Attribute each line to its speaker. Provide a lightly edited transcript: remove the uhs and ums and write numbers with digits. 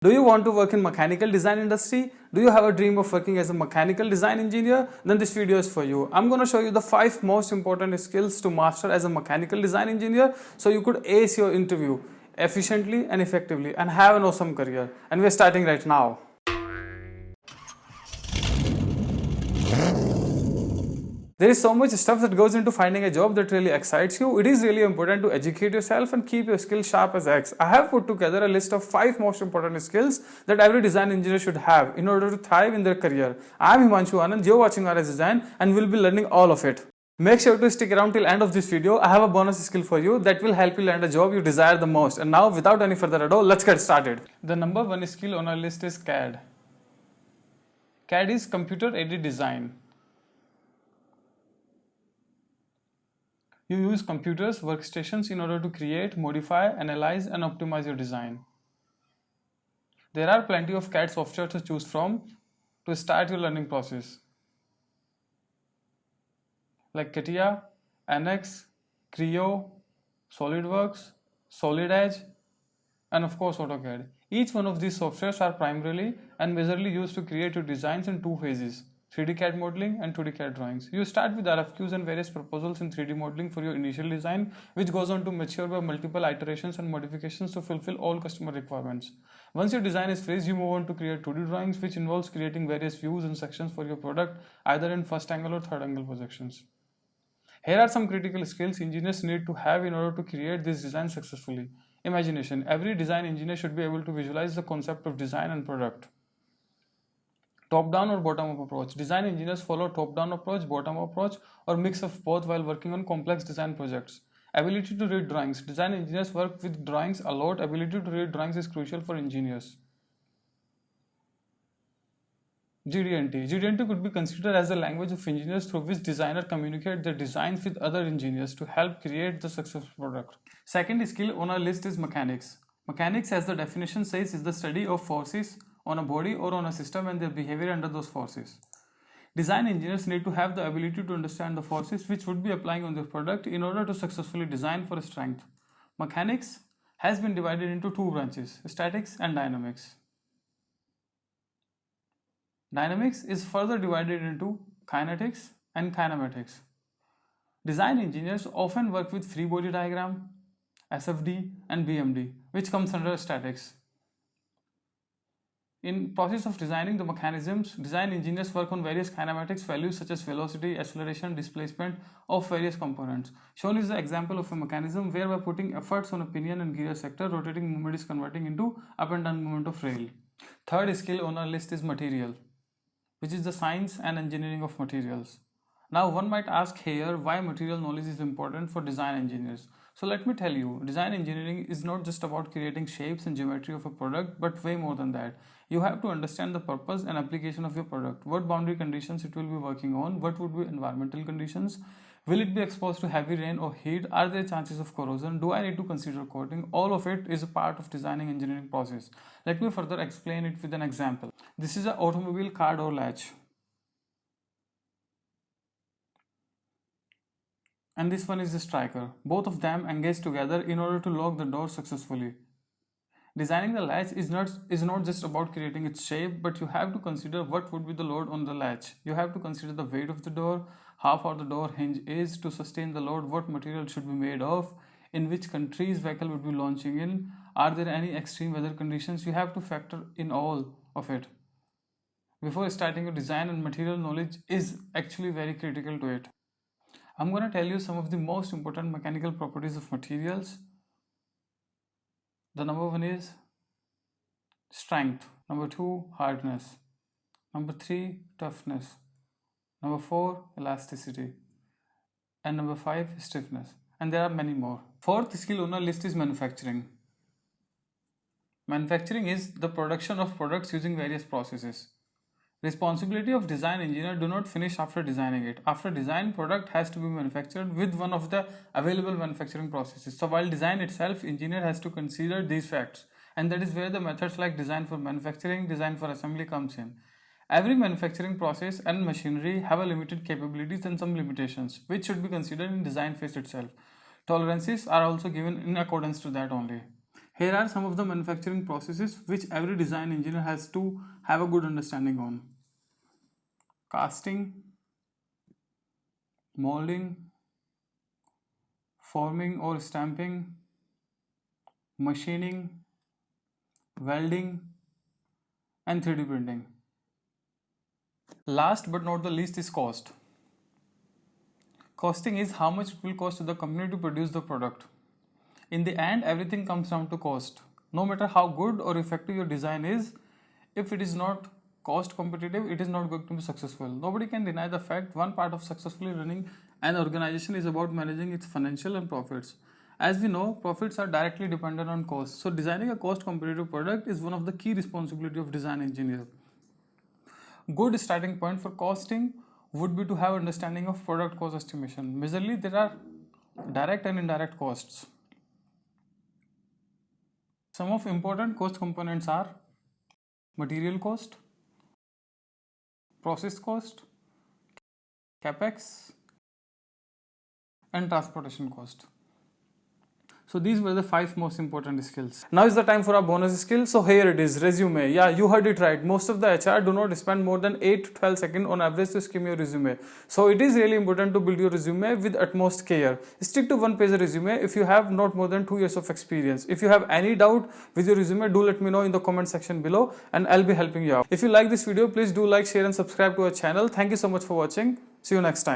Speaker 1: Do you want to work in mechanical design industry? Do you have a dream of working as a mechanical design engineer? Then this video is for you. I'm going to show you the 5 most important skills to master as a mechanical design engineer so you could ace your interview efficiently and effectively and have an awesome career. And we're starting right now. There is so much stuff that goes into finding a job that really excites you. It is really important to educate yourself and keep your skills sharp as X. I have put together a list of 5 most important skills that every design engineer should have in order to thrive in their career. I am Himanshu Anand, you're watching RS Design, and we'll be learning all of it. Make sure to stick around till end of this video. I have a bonus skill for you that will help you land a job you desire the most. And now, without any further ado, let's get started. The number 1 skill on our list is CAD. CAD is computer aided design. You use computers, workstations in order to create, modify, analyze, and optimize your design. There are plenty of CAD software to choose from to start your learning process, like Catia, NX, Creo, SolidWorks, SolidEdge, and of course AutoCAD. Each one of these softwares are primarily and majorly used to create your designs in 2 phases: 3D CAD modeling and 2D CAD drawings. You start with RFQs and various proposals in 3D modeling for your initial design, which goes on to mature by multiple iterations and modifications to fulfill all customer requirements. Once your design is finished, you move on to create 2D drawings, which involves creating various views and sections for your product, either in first angle or third angle projections. Here are some critical skills engineers need to have in order to create this design successfully. Imagination. Every design engineer should be able to visualize the concept of design and product. Top-down or bottom-up approach. Design engineers follow top-down approach, bottom-up approach, or mix of both while working on complex design projects. Ability to read drawings. Design engineers work with drawings a lot. Ability to read drawings is crucial for engineers. GD&T. GD&T could be considered as the language of engineers through which designers communicate their designs with other engineers to help create the successful product. Second skill on our list is mechanics. Mechanics, as the definition says, is the study of forces on a body or on a system and their behavior under those forces. Design engineers need to have the ability to understand the forces which would be applying on their product in order to successfully design for strength. Mechanics has been divided into 2 branches: statics and dynamics. Dynamics is further divided into kinetics and kinematics. Design engineers often work with free body diagram, SFD, and BMD, which comes under statics. In process of designing the mechanisms, design engineers work on various kinematics values such as velocity, acceleration, displacement of various components. Shown is the example of a mechanism where by putting efforts on a pinion and gear sector, rotating movement is converting into up and down movement of rail. Third skill on our list is material, which is the science and engineering of materials. Now one might ask here why material knowledge is important for design engineers. So let me tell you, design engineering is not just about creating shapes and geometry of a product, but way more than that. You have to understand the purpose and application of your product, what boundary conditions it will be working on, what would be environmental conditions, will it be exposed to heavy rain or heat, are there chances of corrosion, do I need to consider coating? All of it is a part of designing engineering process. Let me further explain it with an example. This is an automobile car door latch, and this one is the striker. Both of them engage together in order to lock the door successfully. Designing the latch is not just about creating its shape, but you have to consider what would be the load on the latch. You have to consider the weight of the door, how far the door hinge is to sustain the load, what material should be made of, in which countries vehicle would be launching in, are there any extreme weather conditions. You have to factor in all of it before starting your design, and material knowledge is actually very critical to it. I'm going to tell you some of the most important mechanical properties of materials. The number 1 is strength, number 2 hardness, number 3 toughness, number 4 elasticity, and number 5 stiffness, and there are many more. Fourth skill on our list is manufacturing. Manufacturing is the production of products using various processes. Responsibility of design engineer do not finish after designing it. After design, product has to be manufactured with one of the available manufacturing processes. So while design itself, engineer has to consider these facts, and that is where the methods like design for manufacturing, design for assembly comes in. Every manufacturing process and machinery have a limited capabilities and some limitations, which should be considered in design phase itself. Tolerances are also given in accordance to that only. Here are some of the manufacturing processes which every design engineer has to have a good understanding on. Casting, molding, forming or stamping, machining, welding, and 3D printing. Last but not the least is cost. Costing is how much it will cost to the company to produce the product. In the end, everything comes down to cost. No matter how good or effective your design is, if it is not cost competitive, it is not going to be successful. Nobody can deny the fact one part of successfully running an organization is about managing its financial and profits. As we know, profits are directly dependent on cost. So designing a cost competitive product is one of the key responsibilities of design engineer. Good starting point for costing would be to have understanding of product cost estimation. Majorly, there are direct and indirect costs. Some of important cost components are material cost, process cost, capex, and transportation cost. So these were the 5 most important skills. Now is the time for our bonus skill. So here it is, resume. Yeah, you heard it right. Most of the HR do not spend more than 8 to 12 seconds on average to skim your resume. So it is really important to build your resume with utmost care. Stick to one-page resume if you have not more than 2 years of experience. If you have any doubt with your resume, do let me know in the comment section below and I'll be helping you out. If you like this video, please do like, share and subscribe to our channel. Thank you so much for watching. See you next time.